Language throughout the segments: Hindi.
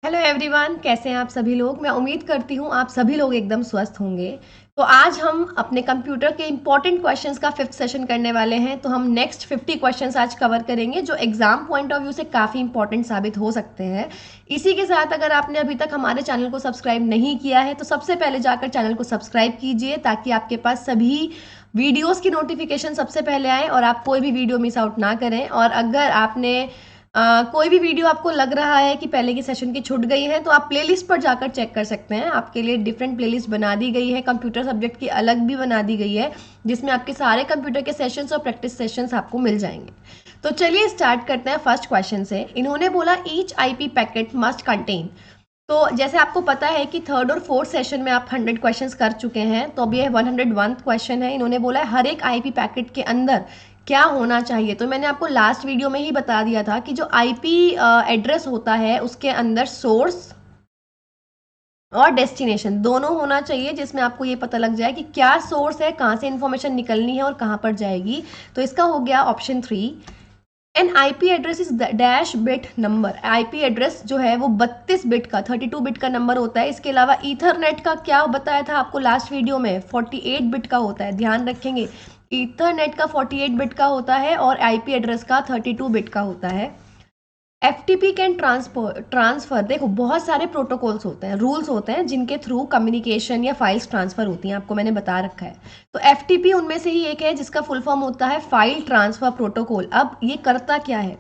हेलो एवरीवन, कैसे हैं आप सभी लोग। मैं उम्मीद करती हूँ आप सभी लोग एकदम स्वस्थ होंगे। तो आज हम अपने कंप्यूटर के इंपॉर्टेंट क्वेश्चंस का 5th सेशन करने वाले हैं। तो हम नेक्स्ट 50 क्वेश्चंस आज कवर करेंगे जो एग्जाम पॉइंट ऑफ व्यू से काफ़ी इंपॉर्टेंट साबित हो सकते हैं। इसी के साथ अगर आपने अभी तक हमारे चैनल को सब्सक्राइब नहीं किया है तो सबसे पहले जाकर चैनल को सब्सक्राइब कीजिए ताकि आपके पास सभी वीडियोज़ की नोटिफिकेशन सबसे पहले आए और आप कोई भी वीडियो मिस आउट ना करें। और अगर आपने कोई भी वीडियो आपको लग रहा है कि पहले के सेशन की छूट गई है तो आप प्लेलिस्ट पर जाकर चेक कर सकते हैं। आपके लिए डिफरेंट प्लेलिस्ट बना दी गई है, कंप्यूटर सब्जेक्ट की अलग भी बना दी गई है जिसमें आपके सारे कंप्यूटर के सेशंस और प्रैक्टिस सेशंस आपको मिल जाएंगे। तो चलिए स्टार्ट करते हैं फर्स्ट क्वेश्चन से। इन्होंने बोला each IP packet must contain. तो जैसे आपको पता है कि थर्ड और फोर्थ सेशन में आप 100 क्वेश्चंस कर चुके हैं, तो अभी ये 101 क्वेश्चन है। इन्होंने बोला है हर एक आईपी पैकेट के अंदर क्या होना चाहिए। तो मैंने आपको लास्ट वीडियो में ही बता दिया था कि जो आईपी एड्रेस होता है उसके अंदर सोर्स और डेस्टिनेशन दोनों होना चाहिए, जिसमें आपको ये पता लग जाए कि क्या सोर्स है, कहाँ से इंफॉर्मेशन निकलनी है और कहाँ पर जाएगी। तो इसका हो गया option 3। N IP address is dash bit number. IP address जो है वो 32 बिट का 32 बिट का नंबर होता है। इसके अलावा ईथरनेट का क्या बताया था आपको लास्ट वीडियो में, 48 बिट का होता है। ध्यान रखेंगे, ईथरनेट का 48 बिट का होता है और आईपी एड्रेस का 32 बिट का होता है। एफटीपी कैन ट्रांसफर देखो, बहुत सारे प्रोटोकॉल्स होते हैं, रूल्स होते हैं जिनके थ्रू कम्युनिकेशन या फाइल्स ट्रांसफर होती हैं, आपको मैंने बता रखा है। तो एफटीपी उनमें से ही एक है जिसका फुल फॉर्म होता है फाइल ट्रांसफर प्रोटोकॉल। अब ये करता क्या है,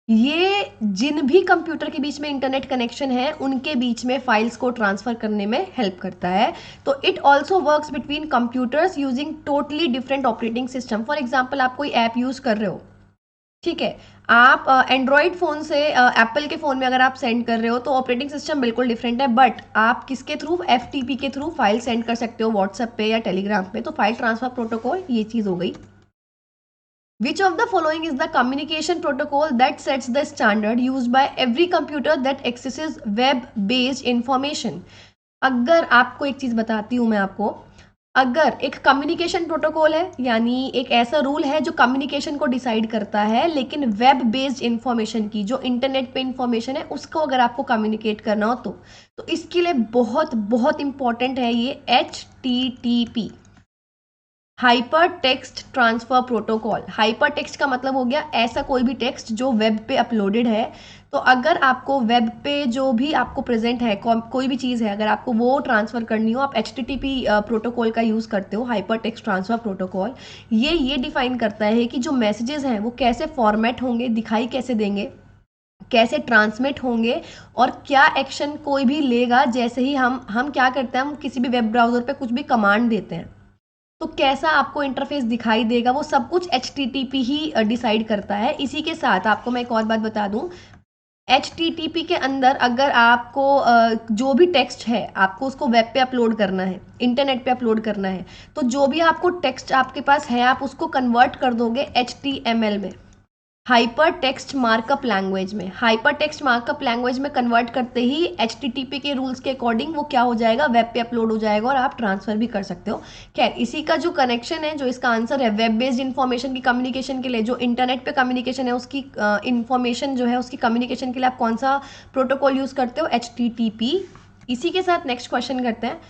ये जिन भी कंप्यूटर के बीच में इंटरनेट कनेक्शन है उनके बीच में फाइल्स को ट्रांसफर करने में हेल्प करता है। तो it also works between computers using totally different operating system. For example, आप कोई ऐप यूज कर रहे हो, ठीक है, आप एंड्रॉयड फ़ोन से एप्पल के फ़ोन में अगर आप सेंड कर रहे हो तो ऑपरेटिंग सिस्टम बिल्कुल डिफरेंट है, बट आप किसके थ्रू, एफटीपी के थ्रू फाइल सेंड कर सकते हो व्हाट्सएप पे या टेलीग्राम पे। तो फाइल ट्रांसफर प्रोटोकॉल ये चीज़ हो गई। Which of the following is the communication protocol that sets the standard used by every computer that accesses web-based information? अगर आपको एक चीज़ बताती हूँ मैं आपको, अगर एक कम्युनिकेशन प्रोटोकॉल है यानी एक ऐसा रूल है जो कम्युनिकेशन को डिसाइड करता है, लेकिन वेब बेस्ड इंफॉर्मेशन की, जो इंटरनेट पे इंफॉर्मेशन है उसको अगर आपको कम्युनिकेट करना हो तो इसके लिए बहुत बहुत इंपॉर्टेंट है ये HTTP, hyper text transfer protocol. Hyper text का मतलब हो गया ऐसा कोई भी टेक्स्ट जो वेब पे अपलोडेड है। तो अगर आपको वेब पे जो भी आपको प्रेजेंट है, कोई भी चीज़ है, अगर आपको वो ट्रांसफ़र करनी हो, आप HTTP प्रोटोकॉल का यूज़ करते हो, हाइपर टेक्स्ट ट्रांसफ़र प्रोटोकॉल। ये डिफाइन करता है कि जो मैसेजेस हैं वो कैसे फॉर्मेट होंगे, दिखाई कैसे देंगे, कैसे ट्रांसमिट होंगे और क्या एक्शन कोई भी लेगा। जैसे ही हम क्या करते हैं, हम किसी भी वेब ब्राउज़र पे कुछ भी कमांड देते हैं तो कैसा आपको इंटरफेस दिखाई देगा, वो सब कुछ HTTP ही डिसाइड करता है। इसी के साथ आपको मैं एक और बात बता दूं, HTTP के अंदर अगर आपको जो भी टेक्स्ट है आपको उसको वेब पे अपलोड करना है, इंटरनेट पे अपलोड करना है, तो जो भी आपको टेक्स्ट आपके पास है आप उसको कन्वर्ट कर दोगे HTML में, हाइपर टेक्स्ट मार्कअप लैंग्वेज में। हाइपर टेक्स्ट मार्कअप लैंग्वेज में कन्वर्ट करते ही HTTP के रूल्स के अकॉर्डिंग वो क्या हो जाएगा, वेब पे अपलोड हो जाएगा और आप ट्रांसफर भी कर सकते हो। खैर, इसी का जो कनेक्शन है, जो इसका आंसर है, वेब बेस्ड इंफॉर्मेशन की कम्युनिकेशन के लिए, जो इंटरनेट पे कम्युनिकेशन है उसकी इंफॉर्मेशन जो है उसकी कम्युनिकेशन के लिए आप कौन सा प्रोटोकॉल यूज करते हो, HTTP। इसी के साथ नेक्स्ट क्वेश्चन करते हैं।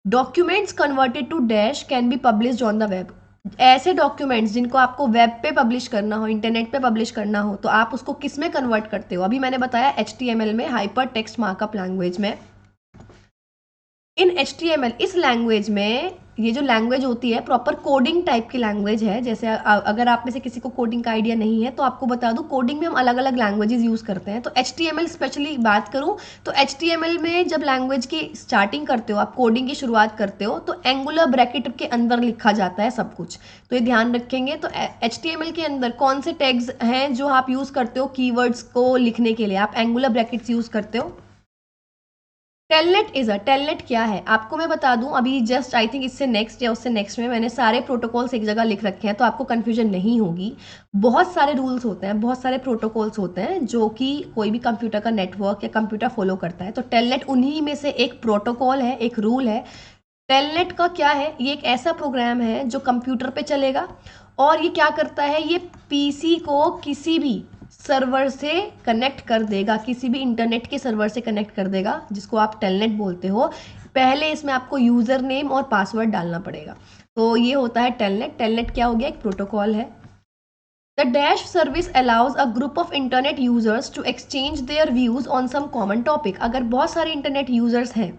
Documents converted to dash can be published on the web. ऐसे डॉक्यूमेंट्स जिनको आपको वेब पे पब्लिश करना हो, इंटरनेट पे पब्लिश करना हो, तो आप उसको किस में कन्वर्ट करते हो। अभी मैंने बताया HTML में, हाइपर टेक्स्ट मार्कअप लैंग्वेज में। इन HTML, इस लैंग्वेज में, ये जो लैंग्वेज होती है प्रॉपर कोडिंग टाइप की लैंग्वेज है। जैसे अगर आप में से किसी को कोडिंग का आइडिया नहीं है तो आपको बता दूं, कोडिंग में हम अलग अलग लैंग्वेजेस यूज़ करते हैं। तो HTML स्पेशली बात करूं तो HTML में जब लैंग्वेज की स्टार्टिंग करते हो, आप कोडिंग की शुरुआत करते हो, तो एंगुलर ब्रैकेट के अंदर लिखा जाता है सब कुछ। तो ये ध्यान रखेंगे। तो HTML के अंदर कौन से टैग्स हैं जो आप यूज़ करते हो कीवर्ड्स को लिखने के लिए, आप एंगुलर ब्रैकेट्स यूज़ करते हो। टेलनेट क्या है आपको मैं बता दूं, अभी जस्ट आई थिंक इससे नेक्स्ट या उससे नेक्स्ट में मैंने सारे प्रोटोकॉल्स एक जगह लिख रखे हैं तो आपको कंफ्यूजन नहीं होगी। बहुत सारे रूल्स होते हैं, बहुत सारे प्रोटोकॉल्स होते हैं जो कि कोई भी कंप्यूटर का नेटवर्क या कंप्यूटर फॉलो करता है। तो टेलनेट उन्हीं में से एक प्रोटोकॉल है, एक रूल है। टेलनेट का क्या है, ये एक ऐसा प्रोग्राम है जो कंप्यूटर पे चलेगा और ये क्या करता है, ये पीसी को किसी भी सर्वर से कनेक्ट कर देगा, किसी भी इंटरनेट के सर्वर से कनेक्ट कर देगा, जिसको आप टेलनेट बोलते हो। पहले इसमें आपको यूज़र नेम और पासवर्ड डालना पड़ेगा। तो ये होता है टेलनेट। टेलनेट क्या हो गया? एक प्रोटोकॉल है। The dash service allows a group of internet users to exchange their views on some common topic. अगर बहुत सारे इंटरनेट यूजर्स हैं,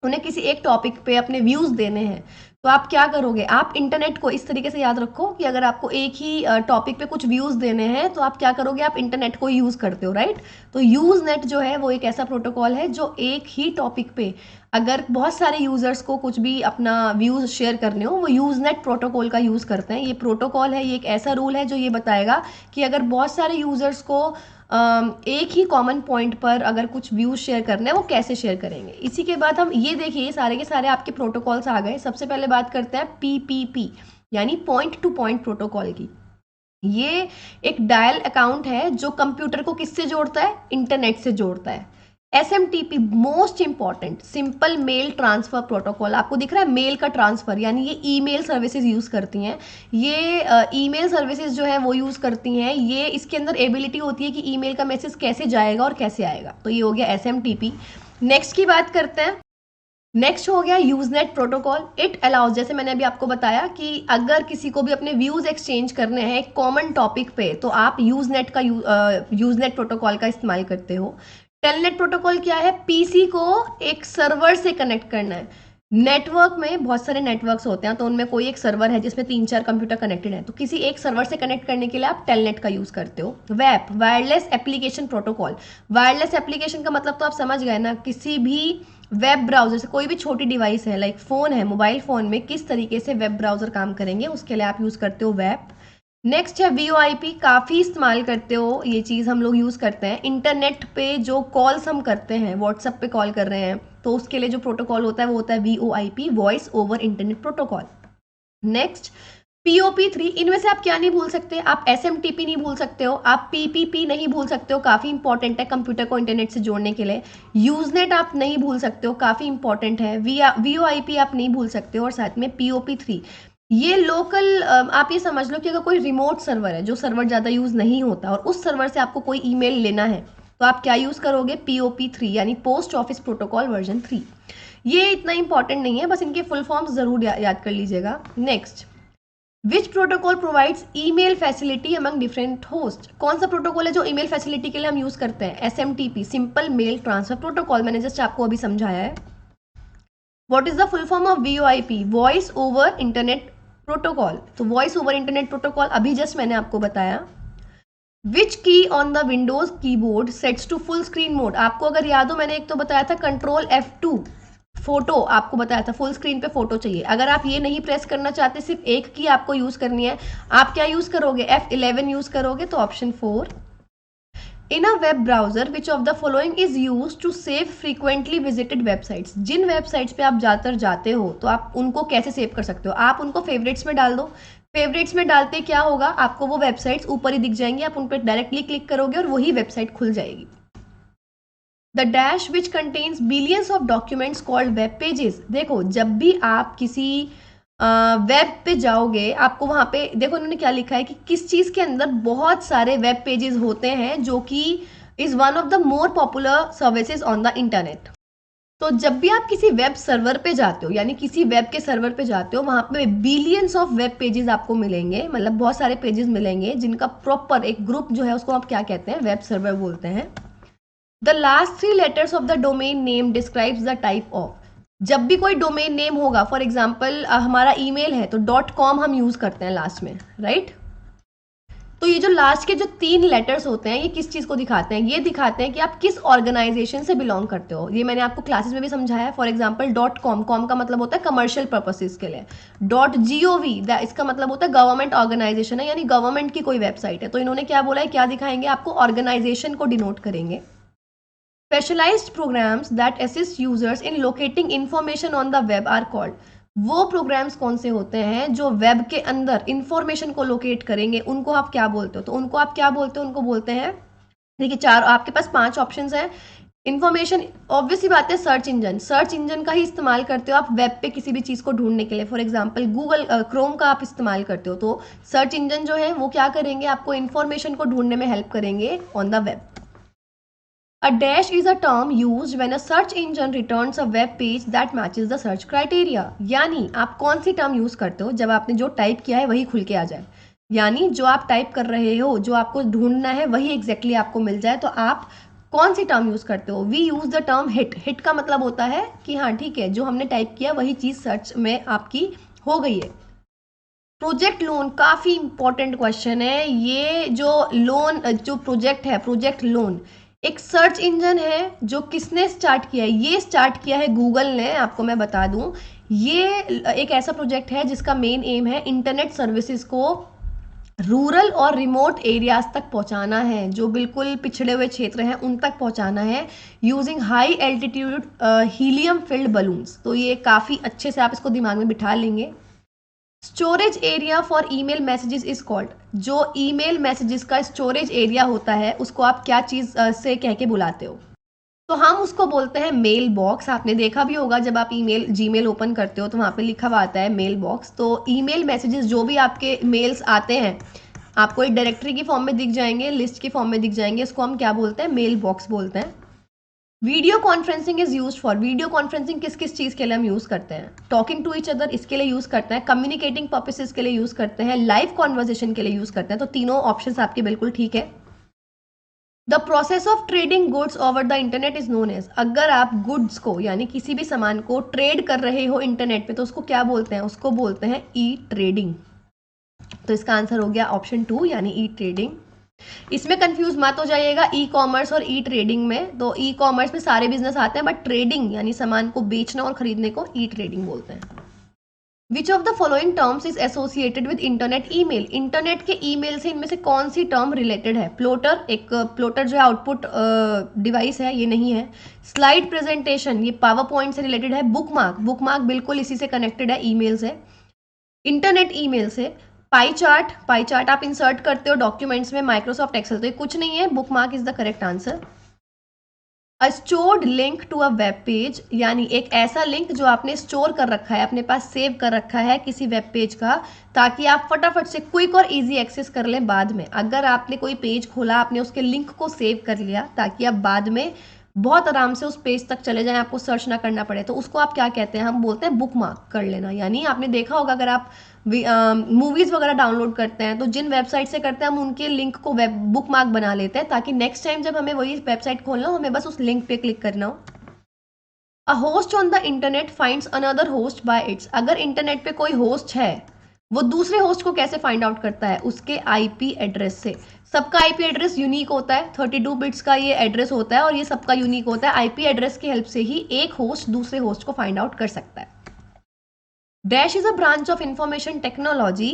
उन्हें किसी एक टॉपिक पे अपने व्यूज देने हैं, तो आप क्या करोगे? आप इंटरनेट को इस तरीके से याद रखो कि अगर आपको एक ही टॉपिक पे कुछ व्यूज देने हैं, तो आप क्या करोगे? आप इंटरनेट को यूज करते हो, राइट? तो यूज नेट जो है वो एक ऐसा प्रोटोकॉल है जो एक ही टॉपिक पे अगर बहुत सारे यूजर्स को कुछ भी अपना व्यूज शेयर करने हो, वो यूज नेट प्रोटोकॉल का यूज करते हैं। ये प्रोटोकॉल है, ये एक ऐसा रूल है जो ये बताएगा कि अगर बहुत सारे यूजर्स को एक ही कॉमन पॉइंट पर अगर कुछ व्यूज शेयर करने हैं, वो कैसे शेयर करेंगे। इसी के बाद हम ये देखिए, ये सारे के सारे आपके प्रोटोकॉल्स आ गए। सबसे पहले बात करते हैं पीपीपी यानी पॉइंट टू पॉइंट प्रोटोकॉल की। ये एक डायल अकाउंट है जो कंप्यूटर को किससे जोड़ता है? इंटरनेट से जोड़ता है। SMTP most important, simple mail transfer protocol. आपको दिख रहा है मेल का ट्रांसफर, यानी ये ईमेल सर्विसेज यूज करती हैं। ये ईमेल सर्विसेज जो है वो यूज करती हैं। ये इसके अंदर एबिलिटी होती है कि ईमेल का मैसेज कैसे जाएगा और कैसे आएगा। तो ये हो गया SMTP। नेक्स्ट की बात करते हैं। नेक्स्ट हो गया यूजनेट प्रोटोकॉल। इट अलाउज, जैसे मैंने अभी आपको बताया कि अगर किसी को भी अपने व्यूज एक्सचेंज करने हैं एक कॉमन टॉपिक पे, तो आप यूजनेट प्रोटोकॉल का इस्तेमाल करते हो। टेलनेट प्रोटोकॉल क्या है? पीसी को एक सर्वर से कनेक्ट करना है। नेटवर्क में बहुत सारे नेटवर्क्स होते हैं, तो उनमें कोई एक सर्वर है जिसमें 3-4 कंप्यूटर कनेक्टेड है, तो किसी एक सर्वर से कनेक्ट करने के लिए आप टेलनेट का यूज करते हो। Web, wireless application protocol. Wireless application का मतलब तो आप समझ गए ना, किसी भी वेब ब्राउजर से, कोई भी छोटी डिवाइस है लाइक फोन है, मोबाइल फोन में किस तरीके से वेब ब्राउजर काम करेंगे, उसके लिए आप यूज करते हो वेब। नेक्स्ट है VoIP, काफ़ी इस्तेमाल करते हो, ये चीज़ हम लोग यूज़ करते हैं। इंटरनेट पे जो कॉल्स हम करते हैं, व्हाट्सएप पे कॉल कर रहे हैं, तो उसके लिए जो प्रोटोकॉल होता है वो होता है VoIP, voice over internet protocol. Next POP3। इनमें से आप क्या नहीं भूल सकते? आप SMTP नहीं भूल सकते हो, आप PPP नहीं भूल सकते हो, काफ़ी इंपॉर्टेंट है कंप्यूटर को इंटरनेट से जोड़ने के लिए। यूजनेट आप नहीं भूल सकते हो, काफ़ी इंपॉर्टेंट है। VoIP आप नहीं भूल सकते हो, और साथ में POP3। ये लोकल, आप ये समझ लो कि अगर कोई रिमोट सर्वर है जो सर्वर ज़्यादा यूज़ नहीं होता, और उस सर्वर से आपको कोई ईमेल लेना है, तो आप क्या यूज़ करोगे? POP3 यानी पोस्ट ऑफिस प्रोटोकॉल वर्जन 3। ये इतना इंपॉर्टेंट नहीं है, बस इनके फुल फॉर्म्स ज़रूर याद कर लीजिएगा। नेक्स्ट, विच protocol provides email facility among different host. कौन सा प्रोटोकॉल है जो ईमेल फैसिलिटी के लिए हम यूज़ करते हैं? SMTP, simple mail transfer protocol. मैंने जस्ट आपको अभी समझाया है। What is the full form of VoIP? Voice over internet protocol. तो वॉइस ओवर इंटरनेट प्रोटोकॉल अभी जस्ट मैंने आपको बताया। Which key on the Windows keyboard sets to full screen mode. आपको अगर याद हो, मैंने एक तो बताया था कंट्रोल F2 फोटो, आपको बताया था फुल स्क्रीन पे फोटो चाहिए। अगर आप ये नहीं प्रेस करना चाहते, सिर्फ एक की आपको यूज करनी है, आप क्या यूज करोगे? F11 यूज करोगे, तो option 4। In a web browser which of the following is use to save frequently visited websites. जिन वेबसाइट्स पे आप ज़्यादातर जाते हो, तो आप उनको कैसे सेव कर सकते हो? आप उनको फेवरेट्स में डाल दो। फेवरेट्स में डालते क्या होगा? आपको वो वेबसाइट्स ऊपर ही दिख जाएंगी, आप उन पर डायरेक्टली क्लिक करोगे और वही वेबसाइट खुल जाएगी। The dash which contains billions of documents called web pages. देखो, जब भी आप किसी वेब पे जाओगे, आपको वहाँ पे देखो उन्होंने क्या लिखा है कि किस चीज़ के अंदर बहुत सारे वेब पेजेस होते हैं, जो कि is one of the more popular services on the internet. तो जब भी आप किसी वेब सर्वर पे जाते हो, यानी किसी वेब के सर्वर पे जाते हो, वहाँ पे बिलियंस ऑफ वेब पेजेस आपको मिलेंगे, मतलब बहुत सारे पेजेस मिलेंगे जिनका प्रॉपर एक ग्रुप जो है उसको आप क्या कहते हैं? वेब सर्वर बोलते हैं। The last 3 letters of the domain name describes the type of. जब भी कोई डोमेन नेम होगा, फॉर एग्जाम्पल हमारा ईमेल है तो .com हम यूज करते हैं लास्ट में, राइट? तो ये जो लास्ट के जो 3 लेटर्स होते हैं, ये किस चीज को दिखाते हैं? ये दिखाते हैं कि आप किस ऑर्गेनाइजेशन से बिलोंग करते हो। ये मैंने आपको क्लासेस में भी समझाया है। फॉर एग्जाम्पल .com का मतलब होता है कमर्शियल पर्पसेस के लिए। .gov इसका मतलब होता है गवर्नमेंट ऑर्गेनाइजेशन है, यानी गवर्नमेंट की कोई वेबसाइट है। तो इन्होंने क्या बोला है, क्या दिखाएंगे आपको? ऑर्गेनाइजेशन को डिनोट करेंगे। Specialized programs that assist users in locating information on the web are called। वो प्रोग्राम्स कौन से होते हैं जो वेब के अंदर इंफॉर्मेशन को लोकेट करेंगे, उनको आप क्या बोलते हो? तो उनको आप क्या बोलते हो? उनको बोलते हैं, देखिए 4 आपके पास 5 ऑप्शंस हैं। इन्फॉर्मेशन, ऑब्वियस ही बात है, सर्च इंजन का ही इस्तेमाल करते हो आप वेब पे किसी भी चीज़ को ढूंढने के लिए। फॉर एग्जांपल गूगल क्रोम का आप इस्तेमाल करते हो, तो सर्च इंजन जो है वो क्या करेंगे, आपको इन्फॉर्मेशन को ढूंढने में हेल्प करेंगे on the web. A dash is a term used when a search engine returns a web page that matches the search criteria। यानी आप कौन सी टर्म यूज करते हो जब आपने जो टाइप किया है वही खुल के आ जाए, यानी जो आप टाइप कर रहे हो, जो आपको ढूंढना है वही एग्जैक्टली आपको मिल जाए, तो आप कौन सी टर्म यूज करते हो। We use the term hit. Hit का मतलब होता है कि हाँ ठीक है, जो हमने टाइप किया वही चीज सर्च में आपकी हो गई है। प्रोजेक्ट लोन काफी इंपॉर्टेंट क्वेश्चन है ये। जो लोन, जो प्रोजेक्ट है, प्रोजेक्ट लोन एक सर्च इंजन है जो किसने स्टार्ट किया है, ये स्टार्ट किया है गूगल ने। आपको मैं बता दूं, ये एक ऐसा प्रोजेक्ट है जिसका मेन एम है इंटरनेट सर्विसेज को रूरल और रिमोट एरियाज तक पहुंचाना है, जो बिल्कुल पिछड़े हुए क्षेत्र हैं उन तक पहुंचाना है, using high altitude helium field balloons. तो ये काफ़ी अच्छे से आप इसको दिमाग में बिठा लेंगे। Storage area for email messages is called. जो ईमेल मैसेजेस का स्टोरेज एरिया होता है उसको आप क्या चीज़ से कह के बुलाते हो, तो हम उसको बोलते हैं मेल बॉक्स। आपने देखा भी होगा जब आप ईमेल जीमेल ओपन करते हो तो वहाँ पे लिखा हुआ आता है मेल बॉक्स। तो ईमेल मैसेजेस जो भी आपके मेल्स आते हैं आपको एक डायरेक्टरी की फॉर्म में दिख जाएंगे, लिस्ट की फॉर्म में दिख जाएंगे, इसको हम क्या बोलते हैं, मेल बॉक्स बोलते हैं। Video conferencing is use for. Video conferencing किस किस चीज़ के लिए हम यूज़ करते हैं, टॉकिंग टू ईच अदर इसके लिए यूज़ करते हैं, कम्युनिकेटिंग पर्पसेस के लिए यूज़ करते हैं, लाइव कॉन्वर्जेशन के लिए यूज़ करते हैं। तो तीनों ऑप्शंस आपके बिल्कुल ठीक है। The process of trading goods over the internet is known as. अगर आप गुड्स को यानी किसी भी सामान को ट्रेड कर रहे हो इंटरनेट पे तो उसको क्या बोलते हैं, उसको बोलते हैं ई ट्रेडिंग। तो इसका आंसर हो गया ऑप्शन 2 यानी ई ट्रेडिंग। इसमें कंफ्यूज मत हो जाइएगा ई कॉमर्स और ई ट्रेडिंग में। तो ई कॉमर्स में सारे बिजनेस आते हैं, बट ट्रेडिंग यानी सामान को बेचना और खरीदने को ई ट्रेडिंग बोलते हैं। विच of the following terms is associated with internet email. Internet के ईमेल से इनमें से कौन सी टर्म रिलेटेड है। प्लोटर, एक प्लोटर जो है आउटपुट डिवाइस है, ये नहीं है। स्लाइड प्रेजेंटेशन, ये पावर पॉइंट से रिलेटेड है। बुकमार्क, बुकमार्क बिल्कुल इसी से कनेक्टेड है, ईमेल से, इंटरनेट ईमेल से। पाई चार्ट, पाई चार्ट आप इंसर्ट करते हो डॉक्यूमेंट्स में माइक्रोसॉफ्ट एक्सेल, तो ये कुछ नहीं है। Bookmark is the correct answer. A stored link to a web page, यानी एक ऐसा लिंक जो आपने स्टोर कर रखा है, अपने पास सेव कर रखा है किसी वेब पेज का, ताकि आप फटाफट से क्विक और इजी एक्सेस कर लें बाद में। अगर आपने कोई पेज खोला, आपने उसके लिंक को सेव कर लिया ताकि आप बाद में बहुत आराम से उस पेज तक चले जाएं, आपको सर्च ना करना पड़े, तो उसको आप क्या कहते हैं, हम बोलते हैं बुकमार्क कर लेना। यानी आपने देखा होगा अगर आप मूवीज़ वगैरह डाउनलोड करते हैं तो जिन वेबसाइट से करते हैं हम उनके लिंक को वेब बुकमार्क बना लेते हैं, ताकि नेक्स्ट टाइम जब हमें वही वेबसाइट खोलना हो हमें बस उस लिंक पे क्लिक करना हो। A host on the internet finds another host bye it's. अगर इंटरनेट पे कोई होस्ट है वो दूसरे होस्ट को कैसे फाइंड आउट करता है, उसके आईपी एड्रेस से। सबका आईपी एड्रेस यूनिक होता है, 32 बिट्स का ये एड्रेस होता है और ये सबका यूनिक होता है। आईपी एड्रेस की हेल्प से ही एक होस्ट दूसरे होस्ट को फाइंड आउट कर सकता है। Dash is a branch of information technology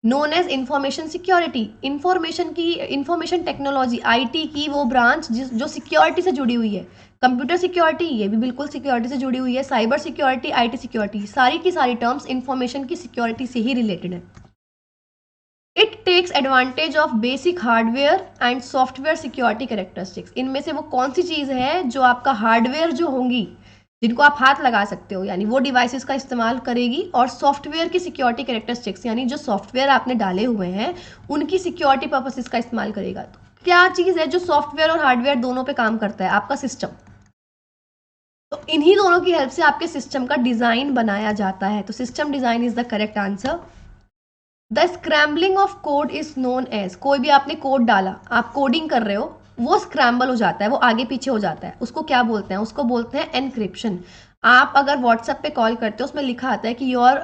known as information security. Information technology IT की वो ब्रांच जो सिक्योरिटी से जुड़ी हुई है। कंप्यूटर सिक्योरिटी ये भी बिल्कुल सिक्योरिटी से जुड़ी हुई है, साइबर सिक्योरिटी, आईटी सिक्योरिटी, सारी की सारी टर्म्स इंफॉर्मेशन की सिक्योरिटी से ही रिलेटेड है। It takes advantage of basic hardware and software security characteristics. इनमें से वो कौन सी चीज़ है जो आपका हार्डवेयर जो होंगी जिनको आप हाथ लगा सकते हो, यानी वो डिवाइसेस का इस्तेमाल करेगी, और सॉफ्टवेयर की सिक्योरिटी कैरेक्टरिस्टिक्स यानी जो सॉफ्टवेयर आपने डाले हुए हैं उनकी सिक्योरिटी पर्पसेस का इस्तेमाल करेगा। तो क्या चीज़ है जो सॉफ्टवेयर और हार्डवेयर दोनों पे काम करता है, आपका सिस्टम। तो इन्हीं दोनों की हेल्प से आपके सिस्टम का डिज़ाइन बनाया जाता है। तो system design is the correct answer. The scrambling of code is known as. कोई भी आपने कोड डाला, आप कोडिंग कर रहे हो, वो स्क्रैम्बल हो जाता है, वो आगे पीछे हो जाता है, उसको क्या बोलते हैं, उसको बोलते हैं एनक्रिप्शन। आप अगर व्हाट्सएप पे कॉल करते हो उसमें लिखा आता है कि your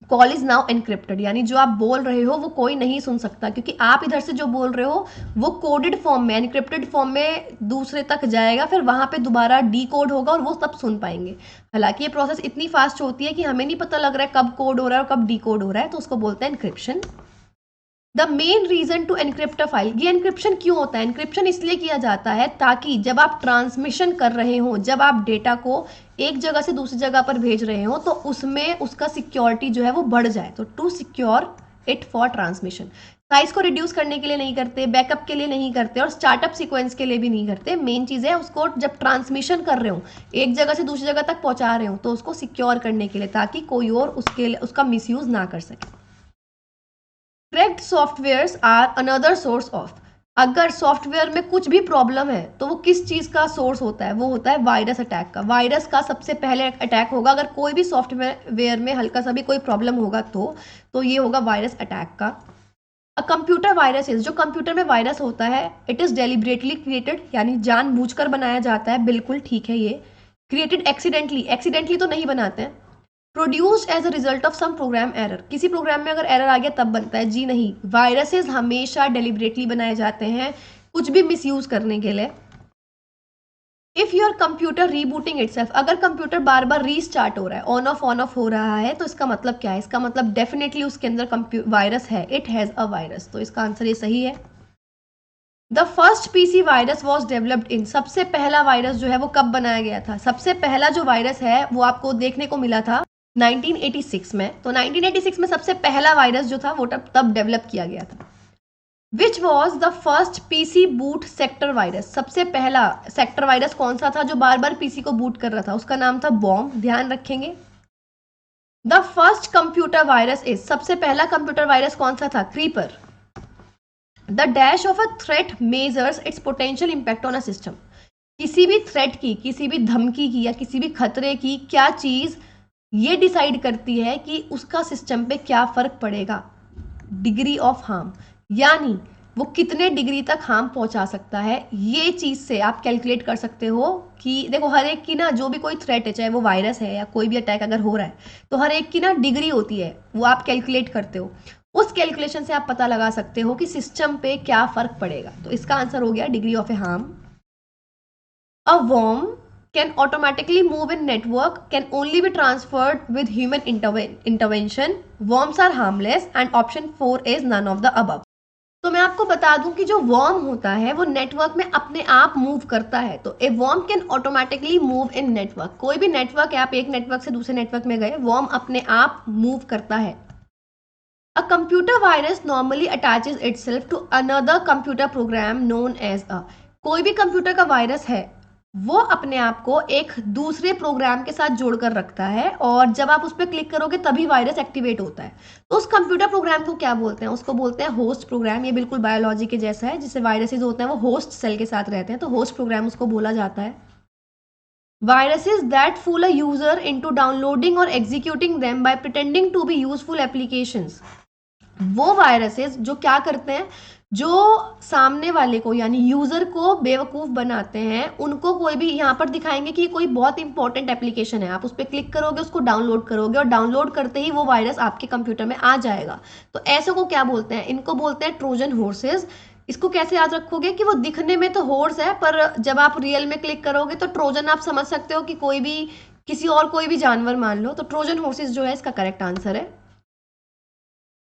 call is now encrypted, यानी जो आप बोल रहे हो वो कोई नहीं सुन सकता, क्योंकि आप इधर से जो बोल रहे हो वो कोडेड फॉर्म में, एनक्रिप्टेड फॉर्म में दूसरे तक जाएगा, फिर वहां पे दोबारा डी कोड होगा और वो तब सुन पाएंगे। हालांकि ये प्रोसेस इतनी फास्ट होती है कि हमें नहीं पता लग रहा है कब कोड हो रहा है और कब डी कोड हो रहा है, तो उसको बोलते हैं encryption. The main reason to encrypt a file. ये एनक्रिप्शन क्यों होता है, एनक्रिप्शन इसलिए किया जाता है ताकि जब आप ट्रांसमिशन कर रहे हो, जब आप डेटा को एक जगह से दूसरी जगह पर भेज रहे हो, तो उसमें उसका सिक्योरिटी जो है वो बढ़ जाए, तो to secure it for transmission. Size को रिड्यूस करने के लिए नहीं करते, बैकअप के लिए नहीं करते और स्टार्टअप सीक्वेंस के लिए भी नहीं करते। मेन चीज़ है उसको जब ट्रांसमिशन कर रहे हो, एक जगह से दूसरी जगह तक पहुंचा रहे हो, तो उसको सिक्योर करने के लिए, ताकि कोई और उसका मिसयूज ना कर सके। Cracked softwares are another source of, अगर सॉफ्टवेयर में कुछ भी प्रॉब्लम है तो वो किस चीज़ का सोर्स होता है, वो होता है वायरस अटैक का। वायरस का सबसे पहले अटैक होगा अगर कोई भी सॉफ्टवेयर में हल्का सा भी कोई प्रॉब्लम होगा तो ये होगा वायरस अटैक का। अ कंप्यूटर वायरस इज, जो कंप्यूटर में वायरस होता है, इट इज़ डेलिबरेटली क्रिएटेड, यानी जानबूझकर बनाया जाता है, बिल्कुल ठीक है ये। क्रिएटेड एक्सीडेंटली, एक्सीडेंटली तो नहीं बनाते हैं। Produced as a result of some program error, किसी प्रोग्राम में अगर एरर आ गया तब बनता है, जी नहीं, वायरसेस हमेशा डेलिबरेटली बनाए जाते हैं कुछ भी मिसयूज करने के लिए। If your computer rebooting itself, अगर कंप्यूटर बार बार रीस्टार्ट हो रहा है, ऑन ऑफ हो रहा है, तो इसका मतलब क्या है? इसका मतलब डेफिनेटली उसके अंदर वायरस है, इट हैज अ वायरस। तो इसका आंसर ये सही है। The first PC virus was developed in, सबसे पहला वायरस जो है वो कब बनाया गया था? सबसे पहला जो वायरस है वो आपको देखने को मिला था 1986 में। तो 1986 में सबसे पहला वायरस जो था वो तब डेवलप किया गया था। Which was the first PC boot sector virus, सबसे पहला सेक्टर वायरस कौन सा था जो बार बार पीसी को बूट कर रहा था? उसका नाम था बॉम्ब, ध्यान रखेंगे। The first computer virus is, सबसे पहला कंप्यूटर वायरस कौन सा था? Creeper. The dash of a threat measures it's potential impact on a system, किसी भी थ्रेट की, किसी भी धमकी की या किसी भी खतरे की क्या चीज ये डिसाइड करती है कि उसका सिस्टम पे क्या फर्क पड़ेगा? डिग्री ऑफ हार्म, यानी वो कितने डिग्री तक हार्म पहुंचा सकता है। ये चीज से आप कैलकुलेट कर सकते हो कि देखो हर एक की ना, जो भी कोई थ्रेट है, चाहे वो वायरस है या कोई भी अटैक अगर हो रहा है, तो हर एक की ना डिग्री होती है, वो आप कैलकुलेट करते हो। उस कैलकुलेशन से आप पता लगा सकते हो कि सिस्टम पे क्या फर्क पड़ेगा। तो इसका आंसर हो गया degree of A harm. A worm can automatically move in network, can only be transferred with human intervention. Worms are harmless and option 4 is none of the above. तो मैं आपको बता दूं कि जो वर्म होता है वो नेटवर्क में अपने आप मूव करता है। तो a worm can automatically move in network, कोई भी नेटवर्क है, आप एक नेटवर्क से दूसरे नेटवर्क में गए, वर्म अपने आप मूव करता है। A computer virus normally attaches itself to another computer program known as a, कोई भी कंप्यूटर का वायरस है वो अपने आप को एक दूसरे प्रोग्राम के साथ जोड़कर रखता है, और जब आप उस पर क्लिक करोगे तभी वायरस एक्टिवेट होता है। तो उस कंप्यूटर प्रोग्राम को क्या बोलते हैं? उसको बोलते हैं होस्ट प्रोग्राम। ये बिल्कुल बायोलॉजी के जैसा है, जिससे वायरसेस होते हैं वो होस्ट सेल के साथ रहते हैं, तो होस्ट प्रोग्राम उसको बोला जाता है। Viruses that fool a user into downloading और executing them by pretending to be useful applications, वो वायरसेस जो क्या करते हैं, जो सामने वाले को यानी यूजर को बेवकूफ बनाते हैं, उनको कोई भी यहाँ पर दिखाएंगे कि कोई बहुत इंपॉर्टेंट एप्लीकेशन है, आप उस पर क्लिक करोगे, उसको डाउनलोड करोगे और डाउनलोड करते ही वो वायरस आपके कंप्यूटर में आ जाएगा। तो ऐसे को क्या बोलते हैं? इनको बोलते हैं ट्रोजन हॉर्सेस। इसको कैसे याद रखोगे कि वो दिखने में तो हॉर्स है, पर जब आप रियल में क्लिक करोगे तो ट्रोजन आप समझ सकते हो कि कोई भी किसी और कोई भी जानवर मान लो। तो ट्रोजन हॉर्सेस जो है इसका करेक्ट आंसर है।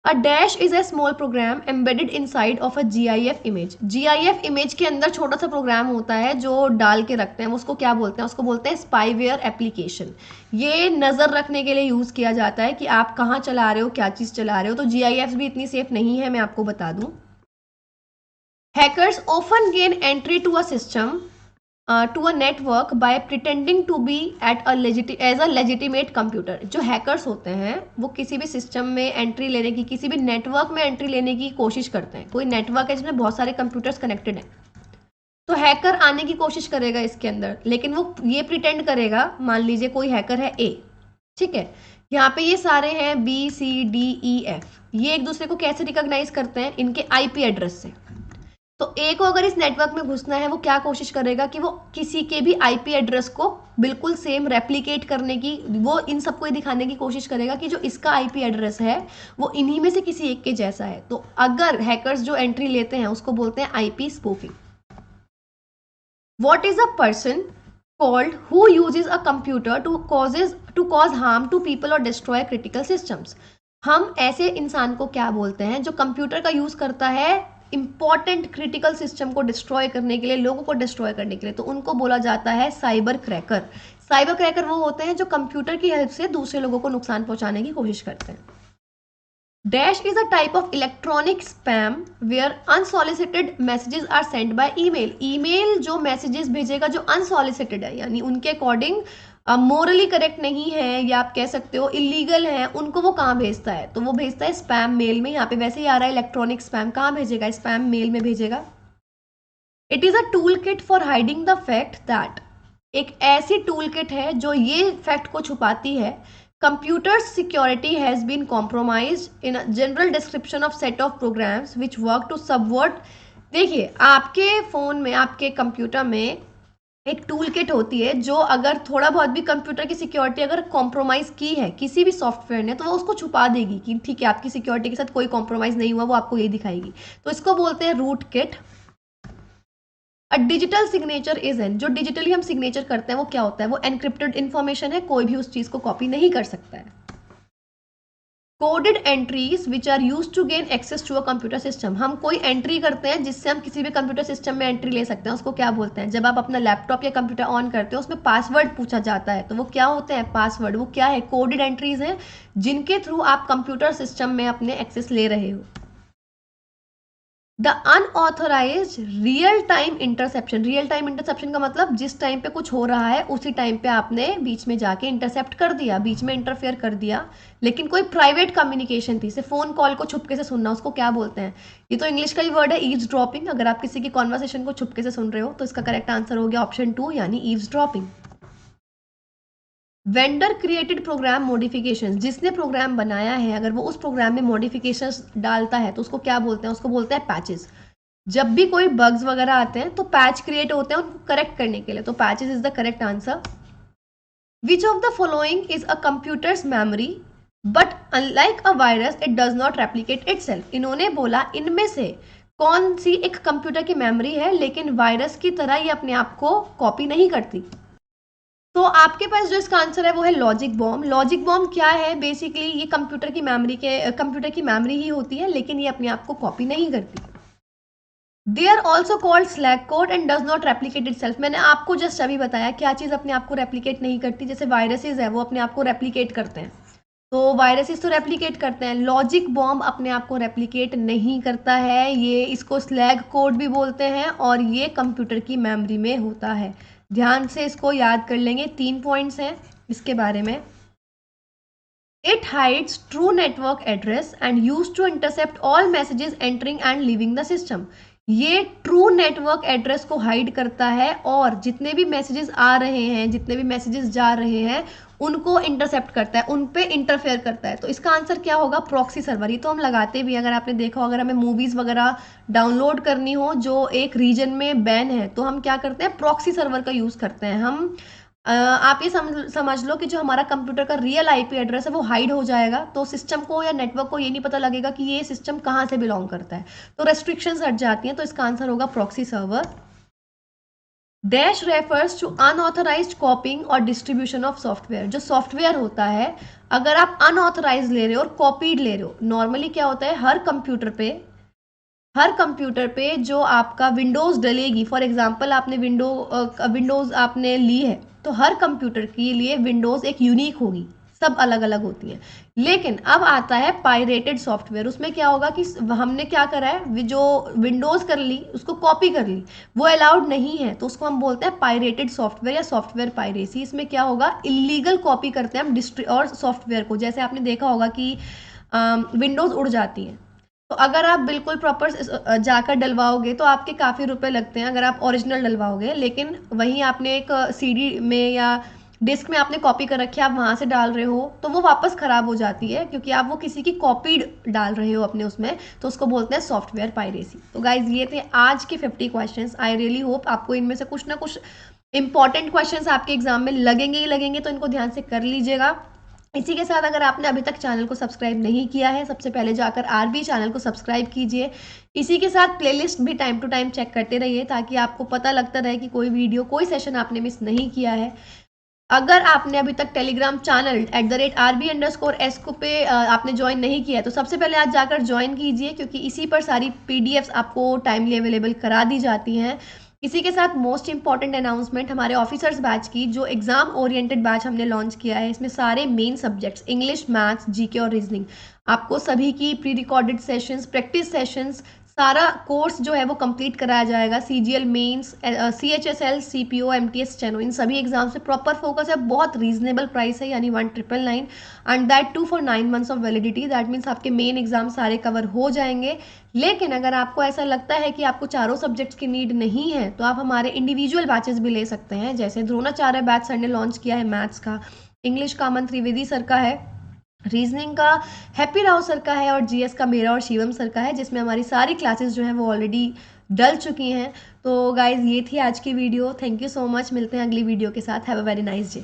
A dash is a small program embedded inside of a GIF image. GIF image के अंदर छोटा सा प्रोग्राम होता है जो डाल के रखते हैं, उसको क्या बोलते हैं? उसको बोलते हैं स्पाईवेयर एप्लीकेशन। ये नज़र रखने के लिए यूज़ किया जाता है कि आप कहाँ चला रहे हो, क्या चीज़ चला रहे हो। तो GIFs भी इतनी सेफ नहीं है, मैं आपको बता दूँ। Hackers often gain entry to a system to a network by pretending to be at a as a legitimate computer. जो हैकर्स होते हैं वो किसी भी सिस्टम में एंट्री लेने की, किसी भी नेटवर्क में एंट्री लेने की कोशिश करते हैं। कोई नेटवर्क है जिसमें बहुत सारे कंप्यूटर्स कनेक्टेड हैं, तो हैकर आने की कोशिश करेगा इसके अंदर, लेकिन वो ये प्रिटेंड करेगा, मान लीजिए कोई हैकर है ए, ठीक है, यहाँ पे ये सारे हैं BCDEF, ये एक दूसरे को कैसे रिकॉग्नाइज करते हैं? इनके IP एड्रेस से। तो ए को अगर इस नेटवर्क में घुसना है, वो क्या कोशिश करेगा कि वो किसी के भी IP एड्रेस को बिल्कुल सेम रेप्लिकेट करने की, वो इन सबको दिखाने की कोशिश करेगा कि जो इसका IP एड्रेस है वो इन्हीं में से किसी एक के जैसा है। तो अगर हैकर्स जो एंट्री लेते हैं उसको बोलते हैं IP spoofing. What is a person called who uses a computer to cause harm to people or destroy critical systems? हम ऐसे इंसान को क्या बोलते हैं जो कंप्यूटर का यूज करता है इंपॉर्टेंट क्रिटिकल सिस्टम को डिस्ट्रॉय करने के लिए, लोगों को डिस्ट्रॉय करने के लिए? तो उनको बोला जाता है साइबर क्रैकर। साइबर क्रैकर वो होते हैं जो कंप्यूटर की हेल्प से दूसरे लोगों को नुकसान पहुंचाने की कोशिश करते हैं। Dash is a type of electronic spam ware unsolicited messages are send by email. Email जो मैसेजेस भेजेगा जो अनसॉलिसिटेड है, यानी उनके अकॉर्डिंग मोरली करेक्ट नहीं है, या आप कह सकते हो इलीगल है, उनको वो कहाँ भेजता है? तो वो भेजता है स्पैम मेल में। यहाँ पे वैसे ही आ रहा है इलेक्ट्रॉनिक स्पैम, कहाँ भेजेगा? स्पैम मेल में भेजेगा। It is a tool kit for hiding the fact that, एक ऐसी टूल किट है जो ये फैक्ट को छुपाती है, computer security has been compromised in a general description of set of programs which work to subvert. देखिए, आपके फोन में, आपके कंप्यूटर में एक टूल किट होती है जो अगर थोड़ा बहुत भी कंप्यूटर की सिक्योरिटी अगर कॉम्प्रोमाइज की है किसी भी सॉफ्टवेयर ने, तो वो उसको छुपा देगी कि ठीक है आपकी सिक्योरिटी के साथ कोई कॉम्प्रोमाइज नहीं हुआ, वो आपको ये दिखाएगी। तो इसको बोलते हैं root kit. A digital signature is an, जो डिजिटली हम सिग्नेचर करते हैं वो क्या होता है? वो एनक्रिप्टेड इन्फॉर्मेशन है, कोई भी उस चीज को कॉपी नहीं कर सकता है। Coded entries which are use to gain access to a computer system, हम कोई एंट्री करते हैं जिससे हम किसी भी कंप्यूटर सिस्टम में एंट्री ले सकते हैं, उसको क्या बोलते हैं? जब आप अपना लैपटॉप या कंप्यूटर ऑन करते हो उसमें पासवर्ड पूछा जाता है, तो वो क्या होते हैं? पासवर्ड। वो क्या है? कोडेड एंट्रीज हैं जिनके थ्रू आप कंप्यूटर सिस्टम में अपने एक्सेस ले रहे हो। The unauthorize real time interception, real time interception का मतलब जिस टाइम पे कुछ हो रहा है उसी टाइम पे आपने बीच में जाके इंटरसेप्ट कर दिया, बीच में इंटरफेयर कर दिया, लेकिन कोई प्राइवेट कम्युनिकेशन थी, जैसे फोन कॉल को छुपके से सुनना, उसको क्या बोलते हैं? ये तो इंग्लिश का ही वर्ड है, ईव्स ड्रॉपिंग। अगर आप किसी की कॉन्वर्सेशन को छुपके से सुन रहे हो तो इसका करेक्ट आंसर हो गया ऑप्शन 2, यानी eavesdropping. Vendor created program modifications, जिसने प्रोग्राम बनाया है अगर वो उस प्रोग्राम में मॉडिफिकेशंस डालता है तो उसको क्या बोलते हैं? उसको बोलते हैं पैचेस। जब भी कोई बग्स वगैरह आते हैं तो पैच क्रिएट होते हैं उनको करेक्ट करने के लिए, तो patches is the correct answer. Which of the following is a computers memory but unlike a virus it does not replicate itself. इन्होंने बोला इनमें से कौन सी एक कंप्यूटर की मेमोरी है लेकिन वायरस की तरह ये अपने आप को कॉपी नहीं करती? तो आपके पास जो इसका आंसर है वो है लॉजिक बॉम्ब। लॉजिक बॉम्ब क्या है? बेसिकली ये कंप्यूटर की मेमोरी ही होती है लेकिन ये अपने आप को कॉपी नहीं करती। They are also called slag code and does not replicate itself. मैंने आपको जस्ट अभी बताया क्या चीज़ अपने आप को रेप्लीकेट नहीं करती? जैसे वायरसेस है वो अपने आप को रेप्लीकेट करते हैं, तो वायरसेस तो रेप्लीकेट करते हैं, लॉजिक बॉम्ब अपने आप को रेप्लीकेट नहीं करता है। ये इसको स्लैग कोड भी बोलते हैं और ये कंप्यूटर की मेमोरी में होता है। ध्यान से इसको याद कर लेंगे, 3 पॉइंट्स हैं इसके बारे में। It hides true network address and use to intercept all messages entering and leaving the system. ये ट्रू नेटवर्क एड्रेस को हाइड करता है और जितने भी मैसेजेस आ रहे हैं, जितने भी मैसेजेस जा रहे हैं, उनको इंटरसेप्ट करता है, उन पे इंटरफेयर करता है। तो इसका आंसर क्या होगा? Proxy server. ये तो हम लगाते भी, अगर आपने देखा हो, अगर हमें मूवीज़ वगैरह डाउनलोड करनी हो जो एक रीजन में बैन है तो हम क्या करते हैं? प्रॉक्सी सर्वर का यूज़ करते हैं हम। आप ये समझ लो कि जो हमारा कंप्यूटर का रियल आईपी एड्रेस है वो हाइड हो जाएगा, तो सिस्टम को या नेटवर्क को ये नहीं पता लगेगा कि ये सिस्टम कहाँ से बिलोंग करता है, तो रेस्ट्रिक्शंस हट जाती हैं। तो इसका आंसर होगा proxy server. Dash refers to unauthorized copying और डिस्ट्रीब्यूशन ऑफ सॉफ्टवेयर। जो सॉफ्टवेयर होता है अगर आप अनऑथराइज ले रहे हो और कॉपीड ले रहे हो, नॉर्मली क्या होता है हर कंप्यूटर पे जो आपका विंडोज़ डलेगी, फॉर एग्जांपल आपने विंडोज़ आपने ली है तो हर कंप्यूटर के लिए विंडोज़ एक यूनिक होगी, सब अलग अलग होती हैं। लेकिन अब आता है पायरेटेड सॉफ्टवेयर, उसमें क्या होगा कि हमने क्या करा है, जो विंडोज़ कर ली उसको कॉपी कर ली, वो अलाउड नहीं है, तो उसको हम बोलते हैं पायरेटेड सॉफ्टवेयर या सॉफ्टवेयर पायरेसी। इसमें क्या होगा? इलीगल कॉपी करते हैं हम और सॉफ्टवेयर को। जैसे आपने देखा होगा कि विंडोज़ उड़ जाती है, तो अगर आप बिल्कुल प्रॉपर जाकर डलवाओगे तो आपके काफ़ी रुपए लगते हैं अगर आप ओरिजिनल डलवाओगे, लेकिन वहीं आपने एक सीडी में या डिस्क में आपने कॉपी कर रखी है, आप वहाँ से डाल रहे हो तो वो वापस ख़राब हो जाती है क्योंकि आप वो किसी की कॉपीड डाल रहे हो अपने उसमें, तो उसको बोलते हैं सॉफ्टवेयर पायरेसी। तो गाइज ये थे आज के 50 क्वेश्चंस। आई रियली होप आपको इनमें से कुछ ना कुछ इंपॉर्टेंट क्वेश्चंस आपके एग्जाम में लगेंगे ही लगेंगे, तो इनको ध्यान से कर लीजिएगा। इसी के साथ अगर आपने अभी तक चैनल को सब्सक्राइब नहीं किया है, सबसे पहले जाकर आरबी चैनल को सब्सक्राइब कीजिए। इसी के साथ प्लेलिस्ट भी टाइम टू टाइम चेक करते रहिए ताकि आपको पता लगता रहे कि कोई वीडियो, कोई सेशन आपने मिस नहीं किया है। अगर आपने अभी तक टेलीग्राम चैनल @RB_ESCO पे आपने ज्वाइन नहीं किया है तो सबसे पहले आज जाकर ज्वाइन कीजिए, क्योंकि इसी पर सारी PDFs आपको टाइमली अवेलेबल करा दी जाती हैं। इसी के साथ मोस्ट इंपॉर्टेंट अनाउंसमेंट हमारे ऑफिसर्स बैच की, जो एग्जाम ओरिएंटेड बैच हमने लॉन्च किया है, इसमें सारे main subjects English, maths, GK और रीजनिंग, आपको सभी की pre recorded sessions, practice sessions, सारा कोर्स जो है वो कंप्लीट कराया जाएगा। CGL mains, CHSL, CPO, MTS, steno, इन सभी एग्जाम से प्रॉपर फोकस है। बहुत रीजनेबल प्राइस है, यानी 1999 and that too for 9 months of validity. That means आपके मेन एग्जाम सारे कवर हो जाएंगे। लेकिन अगर आपको ऐसा लगता है कि आपको चारों सब्जेक्ट्स की नीड नहीं है, तो आप हमारे इंडिविजुअल बैचेस भी ले सकते हैं। जैसे द्रोणाचार्य बैच सर ने लॉन्च किया है मैथ्स का, इंग्लिश का अमन त्रिवेदी सर का है, रीजनिंग का हैप्पी राव सर का है, और जीएस का मेरा और शिवम सर का है, जिसमें हमारी सारी क्लासेस जो हैं वो ऑलरेडी डल चुकी हैं। तो गाइज ये थी आज की video. Thank you so much. मिलते हैं अगली वीडियो के साथ। Have a very nice day.